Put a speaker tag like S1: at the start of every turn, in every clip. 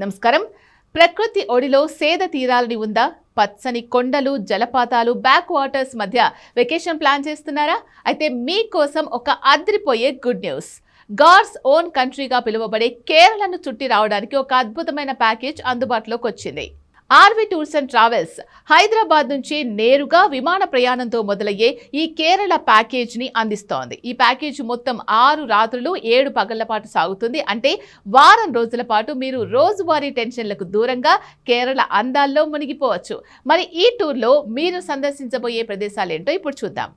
S1: నమస్కారం. ప్రకృతి ఒడిలో సేద తీరాలని ఉందా? పచ్చని కొండలు, జలపాతాలు, బ్యాక్ వాటర్స్ మధ్య వెకేషన్ ప్లాన్ చేస్తున్నారా? అయితే మీకోసం ఒక అదిరిపోయే గుడ్ న్యూస్. గాడ్స్ ఓన్ కంట్రీగా పిలువబడే కేరళను చుట్టి రావడానికి ఒక అద్భుతమైన ప్యాకేజ్ అందుబాటులోకి వచ్చింది. RV tours and travels Hyderabad నుంచి నేరుగా విమాన ప్రయాణంతో మొదలయ్యే ఈ కేరళ ప్యాకేజ్ ని అందిస్తోంది. ఈ ప్యాకేజ్ మొత్తం 6 రాత్రులు 7 పగళ్ల పాటు సాగుతుంది. అంటే వారం రోజుల పాటు మీరు రోజువారీ టెన్షన్లకు దూరంగా కేరళ అందాల్లో మునిగిపోవచ్చు. మరి ఈ టూర్లో మీరు సందర్శించబోయే ప్రదేశాలేంటో ఇప్పుడు చూద్దాం.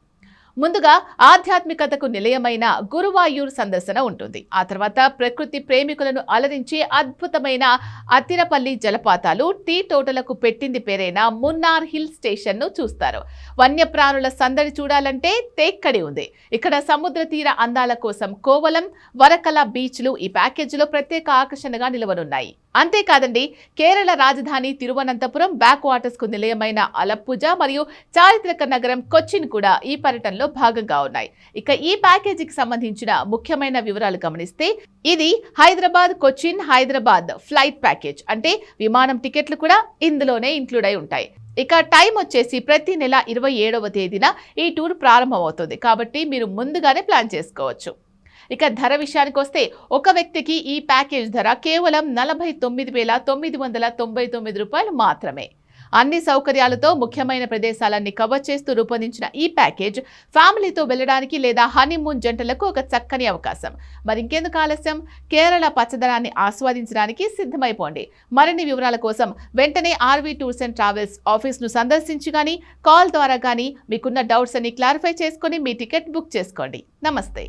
S1: ముందుగా ఆధ్యాత్మికతకు నిలయమైన గురువాయూర్ సందర్శన ఉంటుంది. ఆ తర్వాత ప్రకృతి ప్రేమికులను అలరించే అద్భుతమైన అతిరపల్లి జలపాతాలు, టీ తోటలకు పెట్టింది పేరైన మున్నార్ హిల్ స్టేషన్ ను చూస్తారు. వన్యప్రాణుల సందడి చూడాలంటే తేక్కడి ఉంది. ఇక్కడ సముద్ర తీర అందాల కోసం కోవలం, వరకల బీచ్లు ఈ ప్యాకేజీలో ప్రత్యేక ఆకర్షణగా నిలవనున్నాయి. అంతేకాదండి, కేరళ రాజధాని తిరువనంతపురం, బ్యాక్ వాటర్స్ కు నిలయమైన అలప్పుజ మరియు చారిత్రక నగరం కొచ్చిన్ కూడా ఈ పర్యటనలో భాగంగా ఉన్నాయి. ఇక ఈ ప్యాకేజీకి సంబంధించిన ముఖ్యమైన వివరాలు గమనిస్తే, ఇది హైదరాబాద్ కొచ్చిన్ హైదరాబాద్ ఫ్లైట్ ప్యాకేజ్. అంటే విమానం టికెట్లు కూడా ఇందులోనే ఇంక్లూడ్ అయి ఉంటాయి. ఇక టైం వచ్చేసి ప్రతి నెల 27వ తేదీన ఈ టూర్ ప్రారంభమవుతుంది. కాబట్టి మీరు ముందుగానే ప్లాన్ చేసుకోవచ్చు. ఇక ధర విషయానికి వస్తే, ఒక వ్యక్తికి ఈ ప్యాకేజ్ ధర కేవలం 49,999 రూపాయలు మాత్రమే. అన్ని సౌకర్యాలతో ముఖ్యమైన ప్రదేశాలన్నీ కవర్ చేస్తూ రూపొందించిన ఈ ప్యాకేజ్ ఫ్యామిలీతో వెళ్ళడానికి లేదా హనీమూన్ జంటలకు ఒక చక్కని అవకాశం. మరి ఇంకెందుకు ఆలస్యం, కేరళ పచ్చదనాన్ని ఆస్వాదించడానికి సిద్ధమైపోండి. మరిన్ని వివరాల కోసం వెంటనే ఆర్వి టూర్స్ అండ్ ట్రావెల్స్ ఆఫీస్ను సందర్శించి కానీ, కాల్ ద్వారా కానీ మీకున్న డౌట్స్ అన్ని క్లారిఫై చేసుకొని మీ టికెట్ బుక్ చేసుకోండి. నమస్తే.